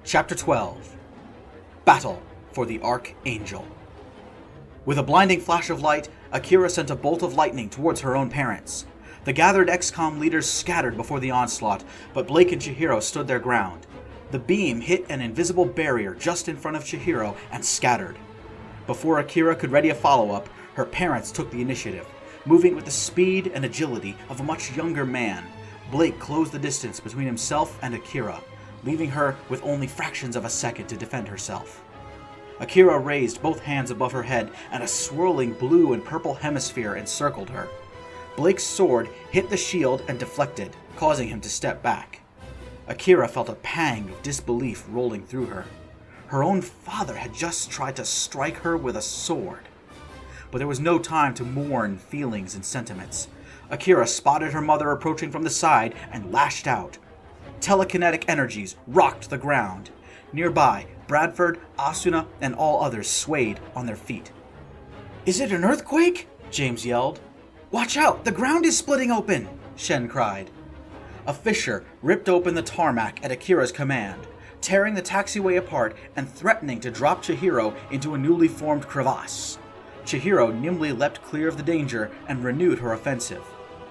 Chapter 12. Battle for the Archangel. With a blinding flash of light, Akira sent a bolt of lightning towards her own parents. The gathered XCOM leaders scattered before the onslaught, but Blake and Chihiro stood their ground. The beam hit an invisible barrier just in front of Chihiro and scattered. Before Akira could ready a follow-up, her parents took the initiative. Moving with the speed and agility of a much younger man, Blake closed the distance between himself and Akira, leaving her with only fractions of a second to defend herself. Akira raised both hands above her head, and a swirling blue and purple hemisphere encircled her. Blake's sword hit the shield and deflected, causing him to step back. Akira felt a pang of disbelief rolling through her. Her own father had just tried to strike her with a sword. But there was no time to mourn feelings and sentiments. Akira spotted her mother approaching from the side and lashed out. Telekinetic energies rocked the ground. Nearby, Bradford, Asuna, and all others swayed on their feet. "Is it an earthquake?" James yelled. "Watch out! The ground is splitting open!" Shen cried. A fissure ripped open the tarmac at Akira's command, tearing the taxiway apart and threatening to drop Chihiro into a newly formed crevasse. Chihiro nimbly leapt clear of the danger and renewed her offensive.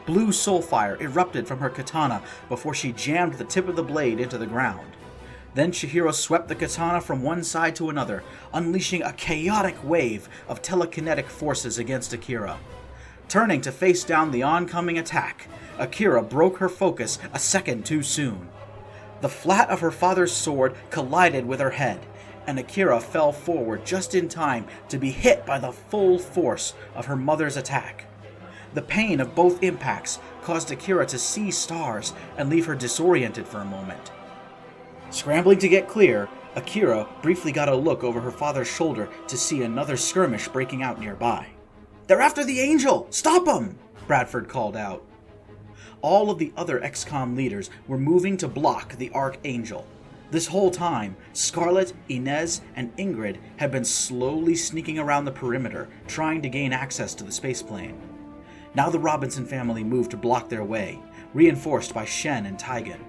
Blue soulfire erupted from her katana before she jammed the tip of the blade into the ground. Then Chihiro swept the katana from one side to another, unleashing a chaotic wave of telekinetic forces against Akira. Turning to face down the oncoming attack, Akira broke her focus a second too soon. The flat of her father's sword collided with her head, and Akira fell forward just in time to be hit by the full force of her mother's attack. The pain of both impacts caused Akira to see stars and leave her disoriented for a moment. Scrambling to get clear, Akira briefly got a look over her father's shoulder to see another skirmish breaking out nearby. "They're after the angel! Stop 'em!" Bradford called out. All of the other XCOM leaders were moving to block the Archangel. This whole time, Scarlet, Inez, and Ingrid had been slowly sneaking around the perimeter, trying to gain access to the spaceplane. Now the Robinson family moved to block their way, reinforced by Shen and Taigen.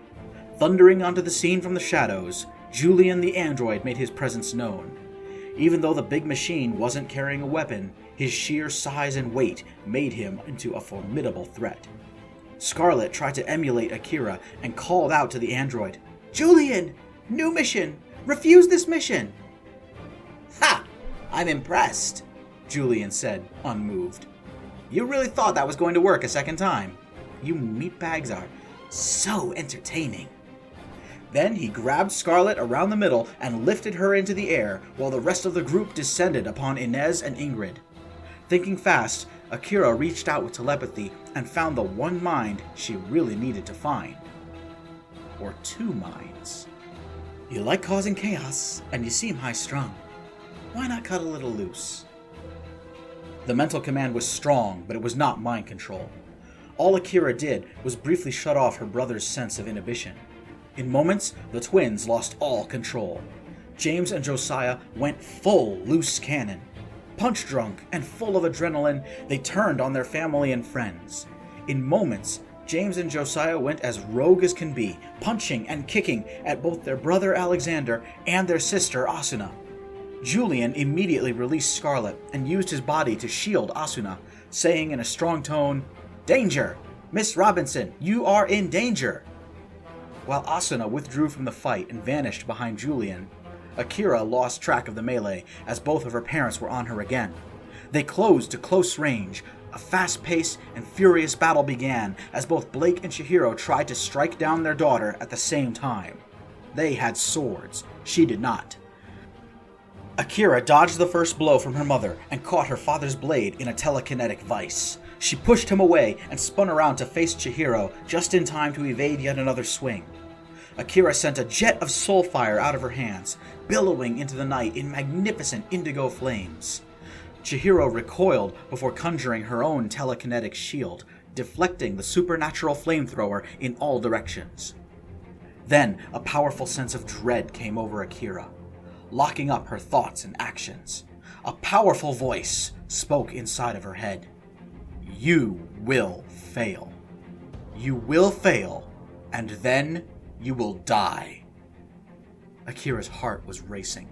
Thundering onto the scene from the shadows, Julian the android made his presence known. Even though the big machine wasn't carrying a weapon, his sheer size and weight made him into a formidable threat. Scarlet tried to emulate Akira and called out to the android, "Julian! New mission! Refuse this mission!" "Ha! I'm impressed," Julian said, unmoved. "You really thought that was going to work a second time? You meatbags are so entertaining." Then he grabbed Scarlet around the middle and lifted her into the air while the rest of the group descended upon Inez and Ingrid. Thinking fast, Akira reached out with telepathy and found the one mind she really needed to find. Or two minds. "You like causing chaos, and you seem high-strung. Why not cut a little loose?" The mental command was strong, but it was not mind control. All Akira did was briefly shut off her brother's sense of inhibition. In moments, the twins lost all control. James and Josiah went full loose cannon. Punch-drunk and full of adrenaline, they turned on their family and friends. In moments, James and Josiah went as rogue as can be, punching and kicking at both their brother Alexander and their sister Asuna. Julian immediately released Scarlet and used his body to shield Asuna, saying in a strong tone, "Danger! Miss Robinson, you are in danger!" While Asuna withdrew from the fight and vanished behind Julian, Akira lost track of the melee as both of her parents were on her again. They closed to close range. A fast-paced and furious battle began as both Blake and Chihiro tried to strike down their daughter at the same time. They had swords. She did not. Akira dodged the first blow from her mother and caught her father's blade in a telekinetic vice. She pushed him away and spun around to face Chihiro just in time to evade yet another swing. Akira sent a jet of soulfire out of her hands, billowing into the night in magnificent indigo flames. Chihiro recoiled before conjuring her own telekinetic shield, deflecting the supernatural flamethrower in all directions. Then a powerful sense of dread came over Akira, locking up her thoughts and actions. A powerful voice spoke inside of her head. "You will fail. You will fail, and then you will die." Akira's heart was racing.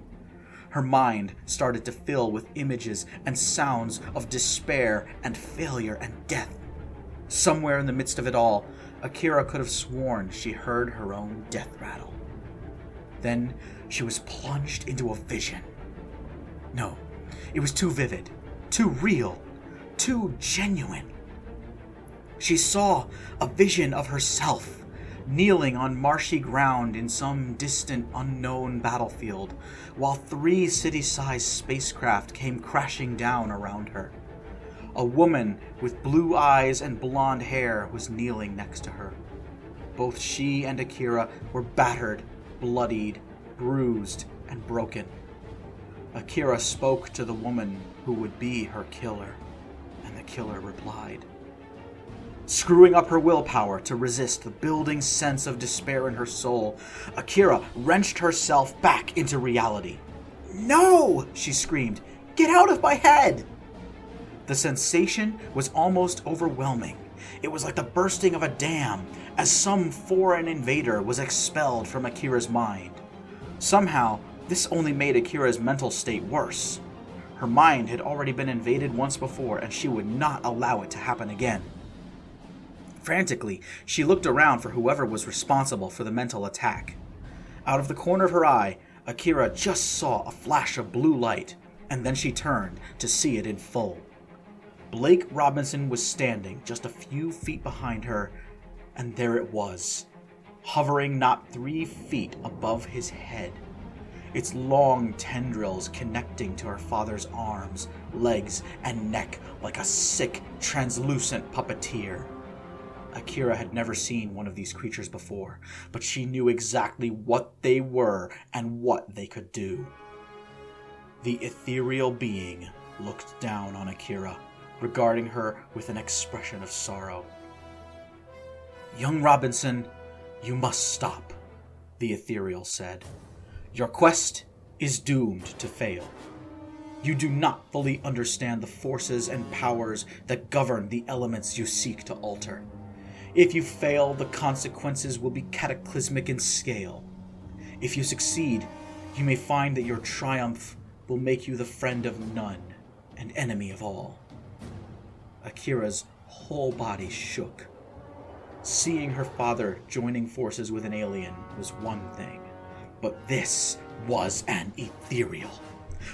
Her mind started to fill with images and sounds of despair and failure and death. Somewhere in the midst of it all, Akira could have sworn she heard her own death rattle. Then she was plunged into a vision. No, it was too vivid, too real, too genuine. She saw a vision of herself, kneeling on marshy ground in some distant, unknown battlefield, while 3 city-sized spacecraft came crashing down around her. A woman with blue eyes and blonde hair was kneeling next to her. Both she and Akira were battered, bloodied, bruised, and broken. Akira spoke to the woman who would be her killer, and the killer replied. Screwing up her willpower to resist the building sense of despair in her soul, Akira wrenched herself back into reality. "No!" she screamed. "Get out of my head!" The sensation was almost overwhelming. It was like the bursting of a dam, as some foreign invader was expelled from Akira's mind. Somehow, this only made Akira's mental state worse. Her mind had already been invaded once before, and she would not allow it to happen again. Frantically, she looked around for whoever was responsible for the mental attack. Out of the corner of her eye, Akira just saw a flash of blue light, and then she turned to see it in full. Blake Robinson was standing just a few feet behind her, and there it was, hovering not 3 feet above his head, its long tendrils connecting to her father's arms, legs, and neck like a sick, translucent puppeteer. Akira had never seen one of these creatures before, but she knew exactly what they were and what they could do. The ethereal being looked down on Akira, regarding her with an expression of sorrow. "Young Robinson, you must stop," the ethereal said. "Your quest is doomed to fail. You do not fully understand the forces and powers that govern the elements you seek to alter. If you fail, the consequences will be cataclysmic in scale. If you succeed, you may find that your triumph will make you the friend of none and enemy of all." Akira's whole body shook. Seeing her father joining forces with an alien was one thing, but this was an ethereal.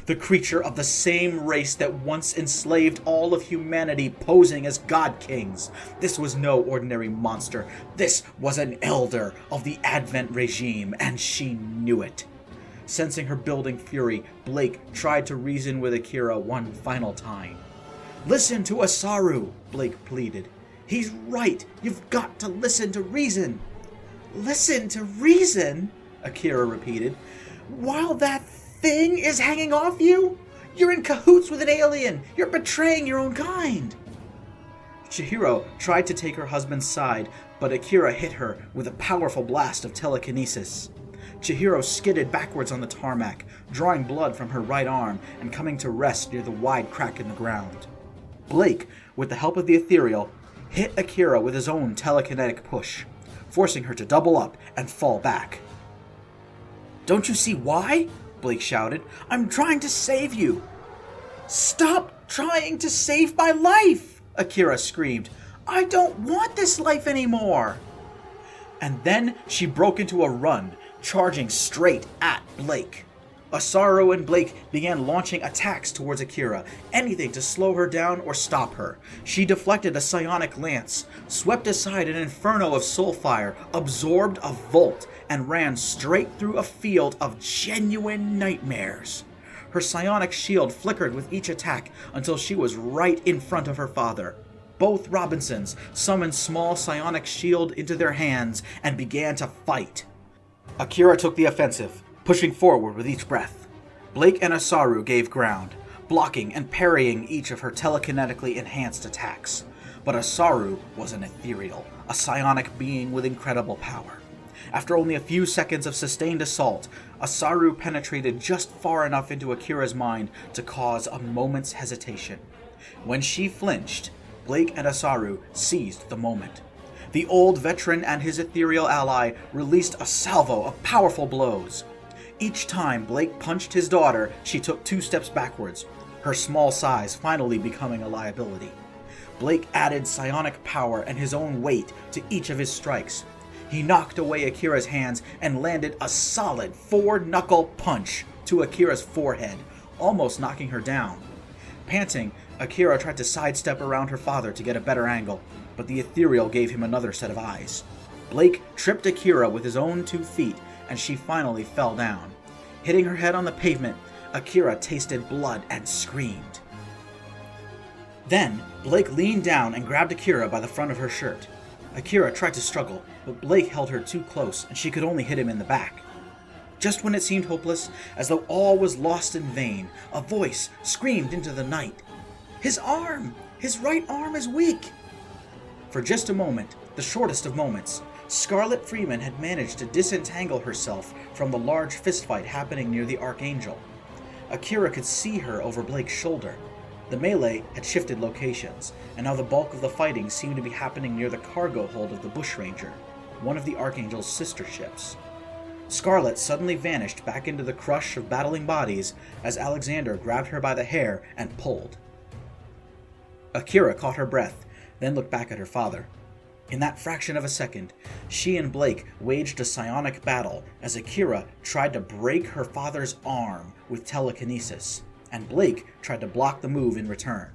The creature of the same race that once enslaved all of humanity, posing as god kings. This was no ordinary monster. This was an elder of the Advent regime, and she knew it. Sensing her building fury, Blake tried to reason with Akira one final time. "Listen to Asaru," Blake pleaded. "He's right. You've got to listen to reason." "Listen to reason?" Akira repeated. "While that thing is hanging off you? You're in cahoots with an alien. You're betraying your own kind." Chihiro tried to take her husband's side, but Akira hit her with a powerful blast of telekinesis. Chihiro skidded backwards on the tarmac, drawing blood from her right arm and coming to rest near the wide crack in the ground. Blake, with the help of the ethereal, hit Akira with his own telekinetic push, forcing her to double up and fall back. "Don't you see why?" Blake shouted. "I'm trying to save you." "Stop trying to save my life!" Akira screamed. "I don't want this life anymore!" And then she broke into a run, charging straight at Blake. Asaru and Blake began launching attacks towards Akira, anything to slow her down or stop her. She deflected a psionic lance, swept aside an inferno of soulfire, absorbed a volt, and ran straight through a field of genuine nightmares. Her psionic shield flickered with each attack until she was right in front of her father. Both Robinsons summoned small psionic shield into their hands and began to fight. Akira took the offensive, pushing forward with each breath. Blake and Asaru gave ground, blocking and parrying each of her telekinetically enhanced attacks. But Asaru was an ethereal, a psionic being with incredible power. After only a few seconds of sustained assault, Asaru penetrated just far enough into Akira's mind to cause a moment's hesitation. When she flinched, Blake and Asaru seized the moment. The old veteran and his ethereal ally released a salvo of powerful blows. Each time Blake punched his daughter, she took 2 steps backwards, her small size finally becoming a liability. Blake added psionic power and his own weight to each of his strikes. He knocked away Akira's hands and landed a solid 4-knuckle punch to Akira's forehead, almost knocking her down. Panting, Akira tried to sidestep around her father to get a better angle, but the ethereal gave him another set of eyes. Blake tripped Akira with his own 2 feet, and she finally fell down. Hitting her head on the pavement, Akira tasted blood and screamed. Then, Blake leaned down and grabbed Akira by the front of her shirt. Akira tried to struggle, but Blake held her too close and she could only hit him in the back. Just when it seemed hopeless, as though all was lost in vain, a voice screamed into the night. "His arm! His right arm is weak!" For just a moment, the shortest of moments, Scarlet Freeman had managed to disentangle herself from the large fistfight happening near the Archangel. Akira could see her over Blake's shoulder. The melee had shifted locations, and now the bulk of the fighting seemed to be happening near the cargo hold of the Bushranger, one of the Archangel's sister ships. Scarlet suddenly vanished back into the crush of battling bodies as Alexander grabbed her by the hair and pulled. Akira caught her breath, then looked back at her father. In that fraction of a second, she and Blake waged a psionic battle as Akira tried to break her father's arm with telekinesis, and Blake tried to block the move in return.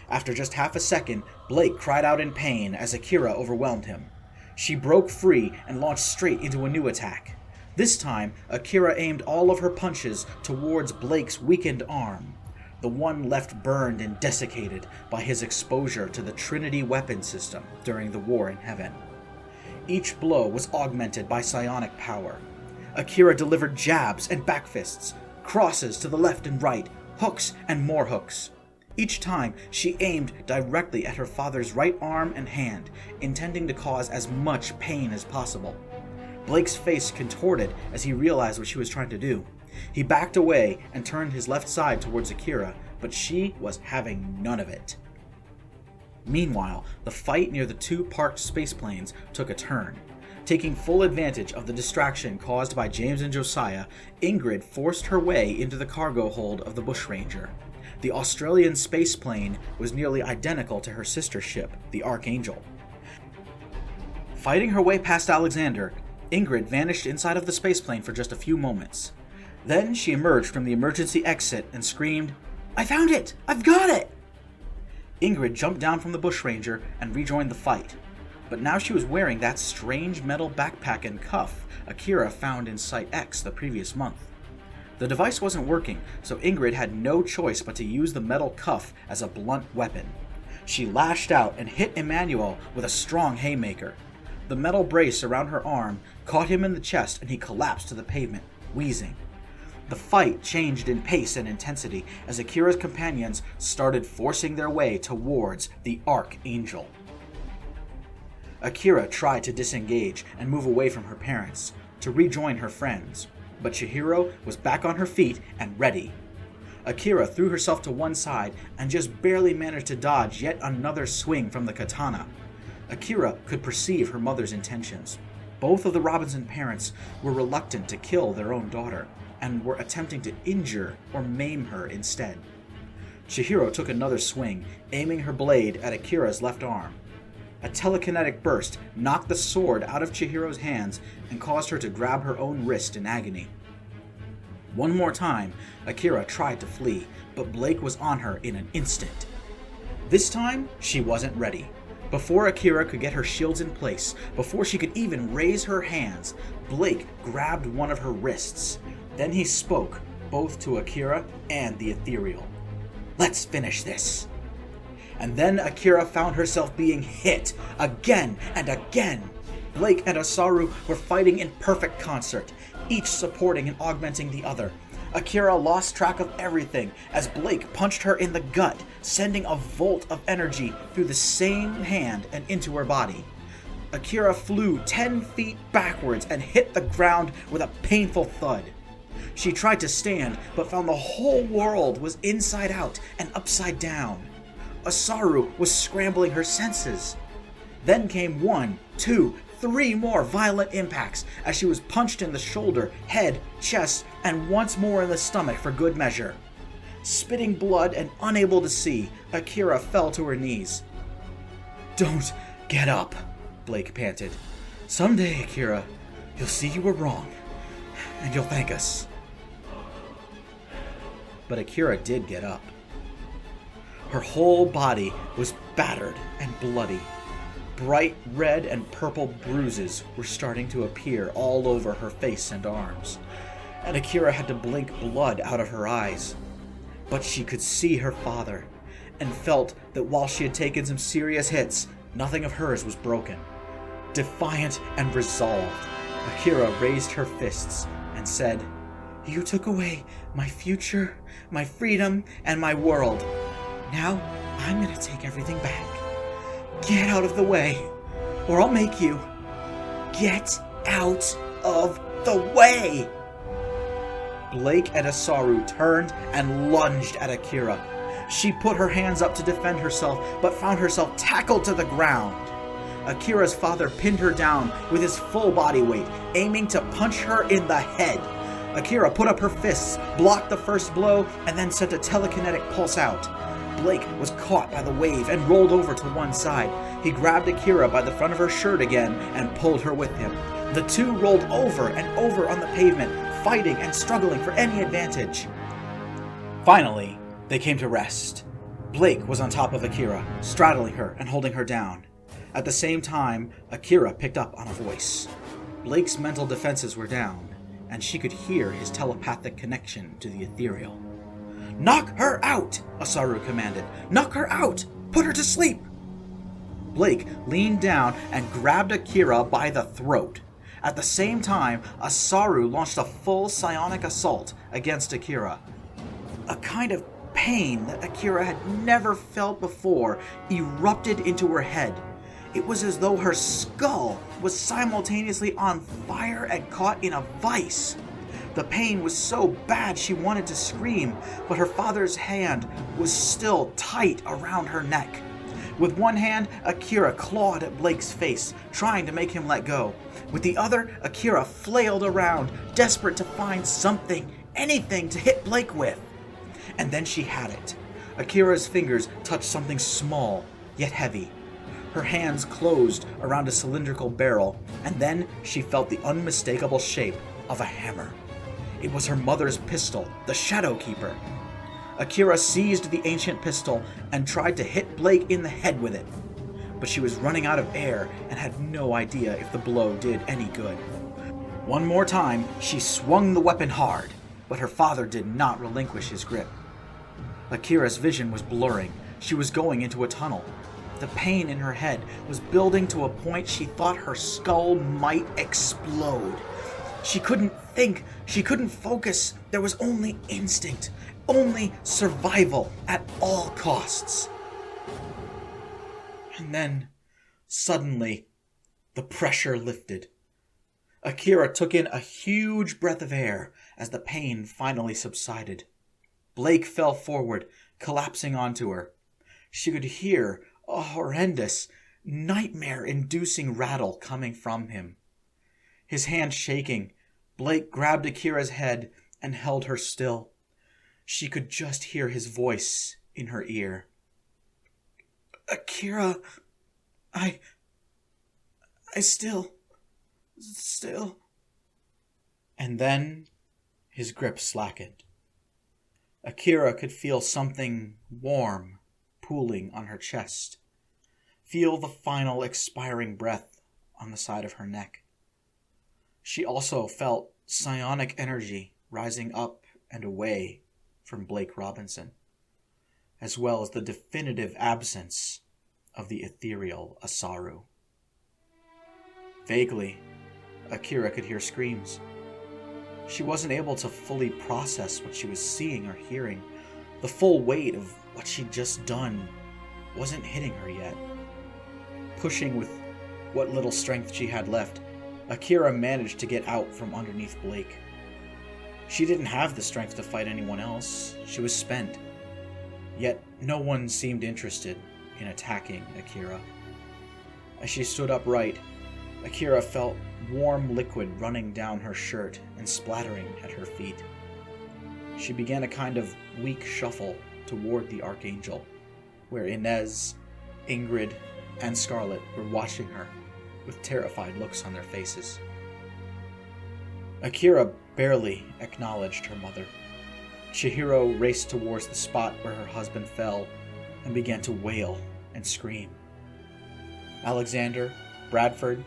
After just half a second, Blake cried out in pain as Akira overwhelmed him. She broke free and launched straight into a new attack. This time, Akira aimed all of her punches towards Blake's weakened arm, the one left burned and desiccated by his exposure to the Trinity weapon system during the War in Heaven. Each blow was augmented by psionic power. Akira delivered jabs and backfists, crosses to the left and right, hooks and more hooks. Each time, she aimed directly at her father's right arm and hand, intending to cause as much pain as possible. Blake's face contorted as he realized what she was trying to do. He backed away and turned his left side towards Akira, but she was having none of it. Meanwhile, the fight near the 2 parked spaceplanes took a turn. Taking full advantage of the distraction caused by James and Josiah, Ingrid forced her way into the cargo hold of the Bushranger. The Australian spaceplane was nearly identical to her sister ship, the Archangel. Fighting her way past Alexander, Ingrid vanished inside of the spaceplane for just a few moments. Then she emerged from the emergency exit and screamed, "I found it! I've got it!" Ingrid jumped down from the Bushranger and rejoined the fight. But now she was wearing that strange metal backpack and cuff Akira found in Site X the previous month. The device wasn't working, so Ingrid had no choice but to use the metal cuff as a blunt weapon. She lashed out and hit Emmanuel with a strong haymaker. The metal brace around her arm caught him in the chest and he collapsed to the pavement, wheezing. The fight changed in pace and intensity as Akira's companions started forcing their way towards the Archangel. Akira tried to disengage and move away from her parents, to rejoin her friends, but Chihiro was back on her feet and ready. Akira threw herself to one side and just barely managed to dodge yet another swing from the katana. Akira could perceive her mother's intentions. Both of the Robinson parents were reluctant to kill their own daughter, and were attempting to injure or maim her instead. Chihiro took another swing, aiming her blade at Akira's left arm. A telekinetic burst knocked the sword out of Chihiro's hands and caused her to grab her own wrist in agony. One more time, Akira tried to flee, but Blake was on her in an instant. This time, she wasn't ready. Before Akira could get her shields in place, before she could even raise her hands, Blake grabbed one of her wrists. Then he spoke, both to Akira and the ethereal. "Let's finish this." And then Akira found herself being hit again and again. Blake and Osaru were fighting in perfect concert, each supporting and augmenting the other. Akira lost track of everything as Blake punched her in the gut, sending a volt of energy through the same hand and into her body. Akira flew 10 feet backwards and hit the ground with a painful thud. She tried to stand, but found the whole world was inside out and upside down. Osaru was scrambling her senses. Then came 1, 2, 3 more violent impacts as she was punched in the shoulder, head, chest, and once more in the stomach for good measure. Spitting blood and unable to see, Akira fell to her knees. "Don't get up," Blake panted. "Someday, Akira, you'll see you were wrong, and you'll thank us." But Akira did get up. Her whole body was battered and bloody. Bright red and purple bruises were starting to appear all over her face and arms, and Akira had to blink blood out of her eyes. But she could see her father, and felt that while she had taken some serious hits, nothing of hers was broken. Defiant and resolved, Akira raised her fists and said, "You took away my future, my freedom, and my world. Now I'm gonna take everything back. Get out of the way, or I'll make you. Get out of the way!" Blake and Asaru turned and lunged at Akira. She put her hands up to defend herself, but found herself tackled to the ground. Akira's father pinned her down with his full body weight, aiming to punch her in the head. Akira put up her fists, blocked the first blow, and then sent a telekinetic pulse out. Blake was caught by the wave and rolled over to one side. He grabbed Akira by the front of her shirt again and pulled her with him. The two rolled over and over on the pavement, fighting and struggling for any advantage. Finally, they came to rest. Blake was on top of Akira, straddling her and holding her down. At the same time, Akira picked up on a voice. Blake's mental defenses were down, and she could hear his telepathic connection to the ethereal. "Knock her out!" Asaru commanded. "Knock her out! Put her to sleep!" Blake leaned down and grabbed Akira by the throat. At the same time, Asaru launched a full psionic assault against Akira. A kind of pain that Akira had never felt before erupted into her head. It was as though her skull was simultaneously on fire and caught in a vice. The pain was so bad she wanted to scream, but her father's hand was still tight around her neck. With one hand, Akira clawed at Blake's face, trying to make him let go. With the other, Akira flailed around, desperate to find something, anything to hit Blake with. And then she had it. Akira's fingers touched something small, yet heavy. Her hands closed around a cylindrical barrel, and then she felt the unmistakable shape of a hammer. It was her mother's pistol, the Shadow Keeper. Akira seized the ancient pistol and tried to hit Blake in the head with it. But she was running out of air and had no idea if the blow did any good. One more time, she swung the weapon hard, but her father did not relinquish his grip. Akira's vision was blurring. She was going into a tunnel. The pain in her head was building to a point she thought her skull might explode. She couldn't think. She couldn't focus. There was only instinct. Only survival at all costs. And then, suddenly, the pressure lifted. Akira took in a huge breath of air as the pain finally subsided. Blake fell forward, collapsing onto her. She could hear a horrendous, nightmare-inducing rattle coming from him. His hand shaking, Blake grabbed Akira's head and held her still. She could just hear his voice in her ear. "Akira, I still... And then his grip slackened. Akira could feel something warm pooling on her chest. Feel the final expiring breath on the side of her neck. She also felt psionic energy rising up and away from Blake Robinson, as well as the definitive absence of the ethereal Asaru. Vaguely, Akira could hear screams. She wasn't able to fully process what she was seeing or hearing. The full weight of what she'd just done wasn't hitting her yet. Pushing with what little strength she had left, Akira managed to get out from underneath Blake. She didn't have the strength to fight anyone else. She was spent. Yet no one seemed interested in attacking Akira. As she stood upright, Akira felt warm liquid running down her shirt and splattering at her feet. She began a kind of weak shuffle toward the Archangel, where Inez, Ingrid, and Scarlet were watching her with terrified looks on their faces. Akira barely acknowledged her mother. Chihiro raced towards the spot where her husband fell and began to wail and scream. Alexander, Bradford,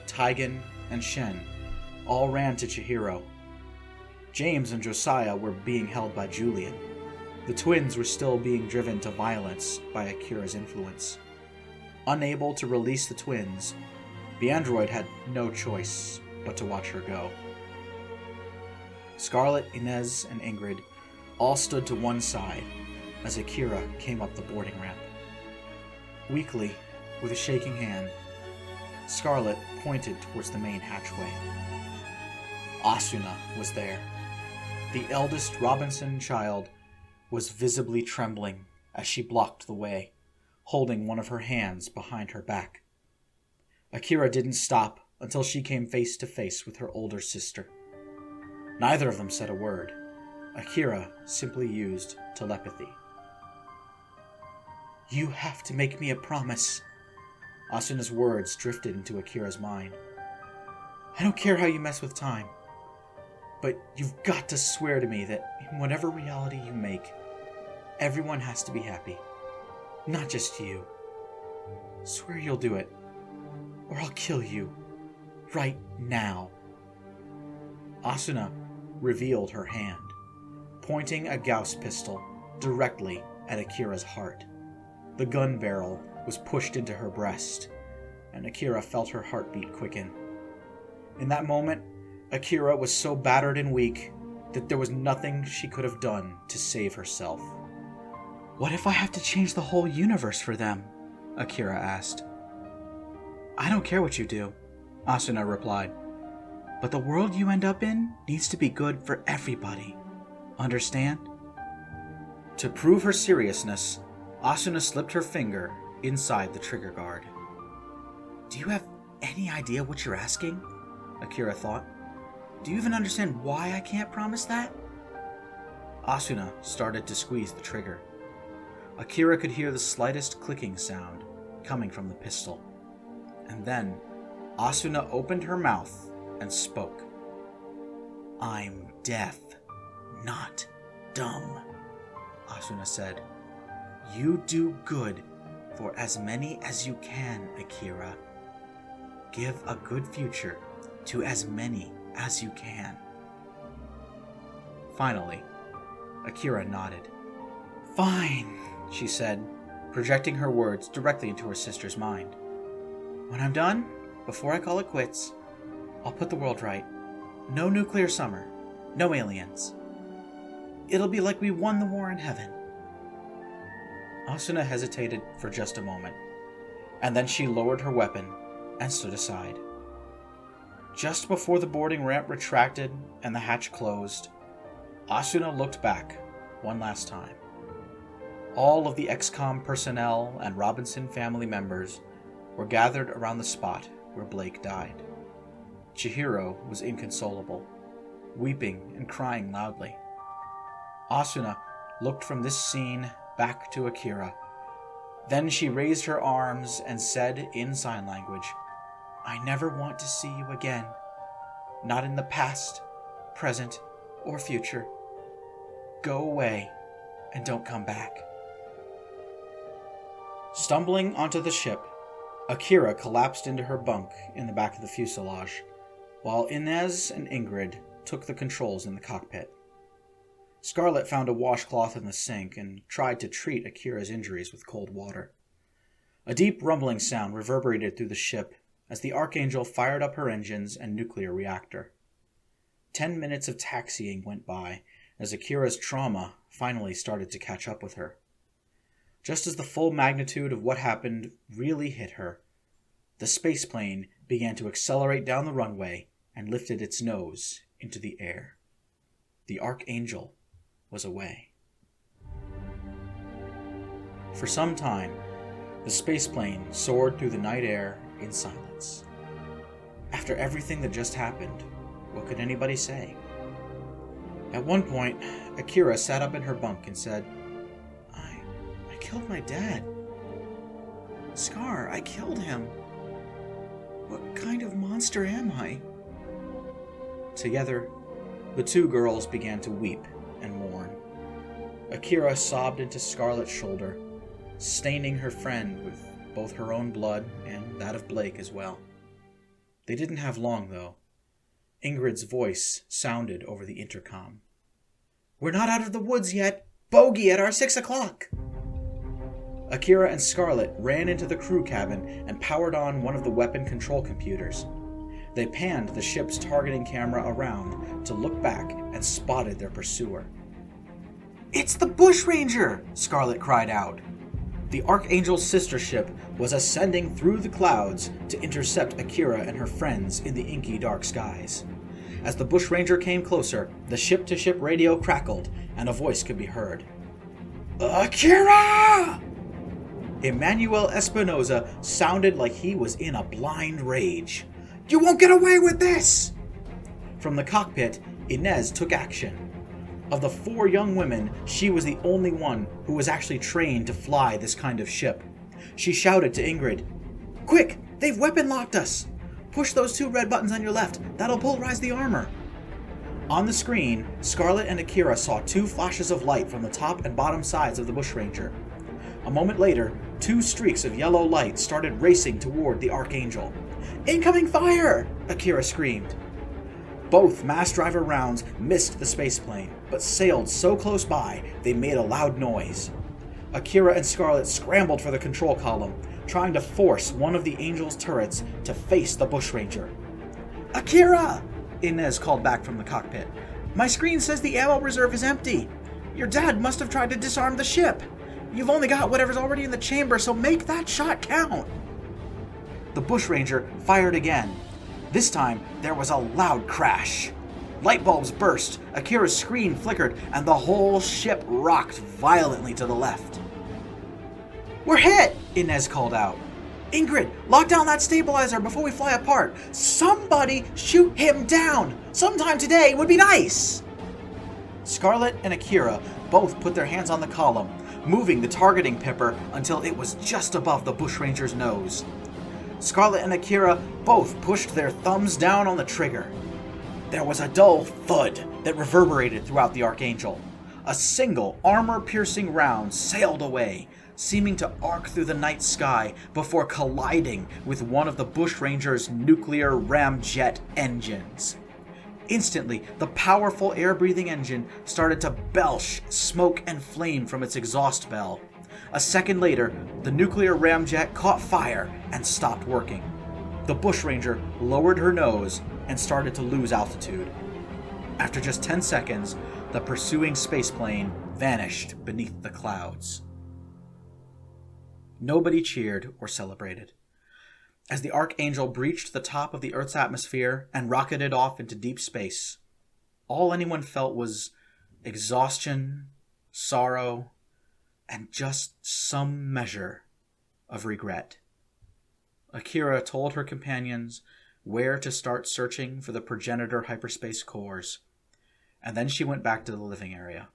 Taigen, and Shen all ran to Chihiro. James and Josiah were being held by Julian. The twins were still being driven to violence by Akira's influence. Unable to release the twins, the android had no choice but to watch her go. Scarlet, Inez, and Ingrid all stood to one side as Akira came up the boarding ramp. Weakly, with a shaking hand, Scarlet pointed towards the main hatchway. Asuna was there. The eldest Robinson child was visibly trembling as she blocked the way, holding one of her hands behind her back. Akira didn't stop until she came face to face with her older sister. Neither of them said a word. Akira simply used telepathy. "You have to make me a promise." Asuna's words drifted into Akira's mind. "I don't care how you mess with time, but you've got to swear to me that in whatever reality you make, everyone has to be happy. Not just you. Swear you'll do it, or I'll kill you. Right now." Asuna revealed her hand, pointing a Gauss pistol directly at Akira's heart. The gun barrel was pushed into her breast, and Akira felt her heartbeat quicken. In that moment, Akira was so battered and weak that there was nothing she could have done to save herself. "What if I have to change the whole universe for them?" Akira asked. "I don't care what you do," Asuna replied. "But the world you end up in needs to be good for everybody. Understand?" To prove her seriousness, Asuna slipped her finger inside the trigger guard. "Do you have any idea what you're asking?" Akira thought. "Do you even understand why I can't promise that?" Asuna started to squeeze the trigger. Akira could hear the slightest clicking sound coming from the pistol. And then Asuna opened her mouth and spoke. "I'm deaf, not dumb," Asuna said. "You do good for as many as you can, Akira. Give a good future to as many as you can." Finally, Akira nodded. "Fine," she said, projecting her words directly into her sister's mind. "When I'm done, before I call it quits, I'll put the world right. No nuclear summer, no aliens. It'll be like we won the war in heaven." Asuna hesitated for just a moment, and then she lowered her weapon and stood aside. Just before the boarding ramp retracted and the hatch closed, Asuna looked back one last time. All of the XCOM personnel and Robinson family members were gathered around the spot where Blake died. Chihiro was inconsolable, weeping and crying loudly. Asuna looked from this scene back to Akira. Then she raised her arms and said in sign language, "I never want to see you again. Not in the past, present, or future. Go away and don't come back." Stumbling onto the ship, Akira collapsed into her bunk in the back of the fuselage, while Inez and Ingrid took the controls in the cockpit. Scarlet found a washcloth in the sink and tried to treat Akira's injuries with cold water. A deep rumbling sound reverberated through the ship as the Archangel fired up her engines and nuclear reactor. 10 minutes of taxiing went by as Akira's trauma finally started to catch up with her. Just as the full magnitude of what happened really hit her, the spaceplane began to accelerate down the runway and lifted its nose into the air. The Archangel was away. For some time, the spaceplane soared through the night air in silence. After everything that just happened, what could anybody say? At one point, Akira sat up in her bunk and said, I killed my dad. Scar, I killed him. What kind of monster am I? Together, the two girls began to weep and mourn. Akira sobbed into Scarlett's shoulder, staining her friend with both her own blood and that of Blake as well. They didn't have long, though. Ingrid's voice sounded over the intercom. We're not out of the woods yet. Bogey at our 6 o'clock. Akira and Scarlett ran into the crew cabin and powered on one of the weapon control computers. They panned the ship's targeting camera around to look back and spotted their pursuer. It's the Bushranger! Scarlett cried out. The Archangel's sister ship was ascending through the clouds to intercept Akira and her friends in the inky dark skies. As the Bushranger came closer, the ship-to-ship radio crackled, and a voice could be heard. Akira! Emmanuel Espinosa sounded like he was in a blind rage. You won't get away with this! From the cockpit, Inez took action. Of the 4 young women, she was the only one who was actually trained to fly this kind of ship. She shouted to Ingrid, Quick! They've weapon-locked us! Push those 2 red buttons on your left. That'll polarize the armor. On the screen, Scarlett and Akira saw 2 flashes of light from the top and bottom sides of the Bushranger. A moment later, 2 streaks of yellow light started racing toward the Archangel. Incoming fire! Akira screamed. Both mass driver rounds missed the spaceplane, but sailed so close by they made a loud noise. Akira and Scarlett scrambled for the control column, trying to force one of the Angel's turrets to face the Bushranger. Akira! Inez called back from the cockpit. My screen says the ammo reserve is empty. Your dad must have tried to disarm the ship. You've only got whatever's already in the chamber, so make that shot count. The Bushranger fired again. This time, there was a loud crash. Light bulbs burst, Akira's screen flickered, and the whole ship rocked violently to the left. We're hit! Inez called out. Ingrid, lock down that stabilizer before we fly apart. Somebody shoot him down! Sometime today would be nice! Scarlett and Akira both put their hands on the column, moving the targeting pipper until it was just above the Bushranger's nose. Scarlett and Akira both pushed their thumbs down on the trigger. There was a dull thud that reverberated throughout the Archangel. A single armor-piercing round sailed away, seeming to arc through the night sky before colliding with one of the Bushranger's nuclear ramjet engines. Instantly, the powerful air-breathing engine started to belch smoke and flame from its exhaust bell. A second later, the nuclear ramjet caught fire and stopped working. The Bushranger lowered her nose and started to lose altitude. After just 10 seconds, the pursuing spaceplane vanished beneath the clouds. Nobody cheered or celebrated. As the Archangel breached the top of the Earth's atmosphere and rocketed off into deep space, all anyone felt was exhaustion, sorrow, and just some measure of regret. Akira told her companions where to start searching for the progenitor hyperspace cores, and then she went back to the living area.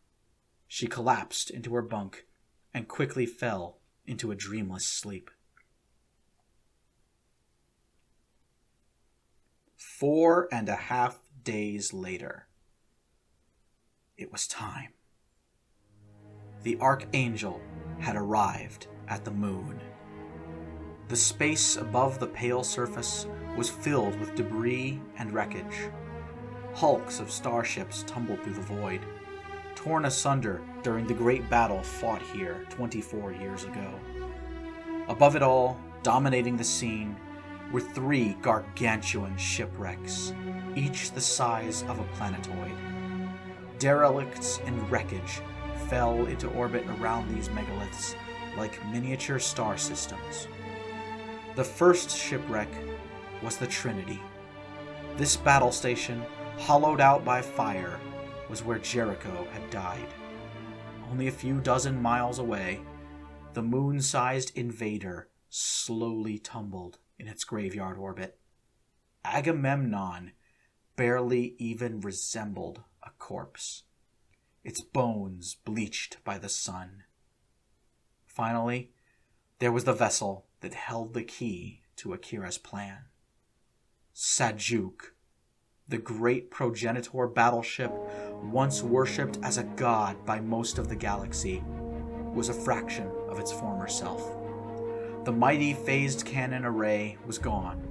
She collapsed into her bunk and quickly fell into a dreamless sleep. 4.5 days later, it was time. The Archangel had arrived at the moon. The space above the pale surface was filled with debris and wreckage. Hulks of starships tumbled through the void, torn asunder during the great battle fought here 24 years ago. Above it all, dominating the scene, were 3 gargantuan shipwrecks, each the size of a planetoid. Derelicts and wreckage fell into orbit around these megaliths like miniature star systems. The first shipwreck was the Trinity. This battle station, hollowed out by fire, was where Jericho had died. Only a few dozen miles away, the moon-sized invader slowly tumbled in its graveyard orbit. Agamemnon barely even resembled a corpse, its bones bleached by the sun. Finally, there was the vessel that held the key to Akira's plan. Sajuk, the great progenitor battleship once worshipped as a god by most of the galaxy, was a fraction of its former self. The mighty phased cannon array was gone,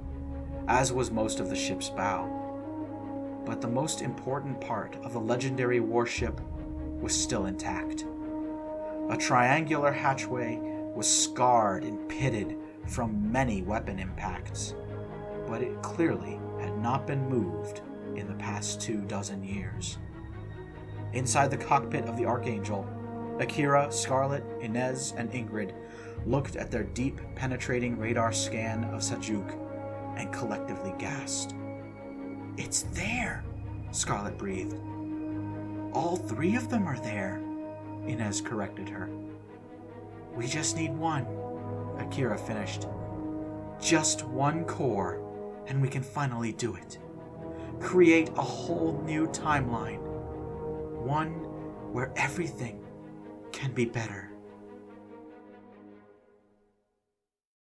as was most of the ship's bow. But the most important part of the legendary warship was still intact. A triangular hatchway was scarred and pitted from many weapon impacts, but it clearly had not been moved in the past 24 years. Inside the cockpit of the Archangel, Akira, Scarlet, Inez, and Ingrid looked at their deep, penetrating radar scan of Sajuk and collectively gasped. "It's there," Scarlet breathed. "All 3 of them are there," Inez corrected her. "We just need one," Akira finished. "Just one core, and we can finally do it. Create a whole new timeline. One where everything can be better."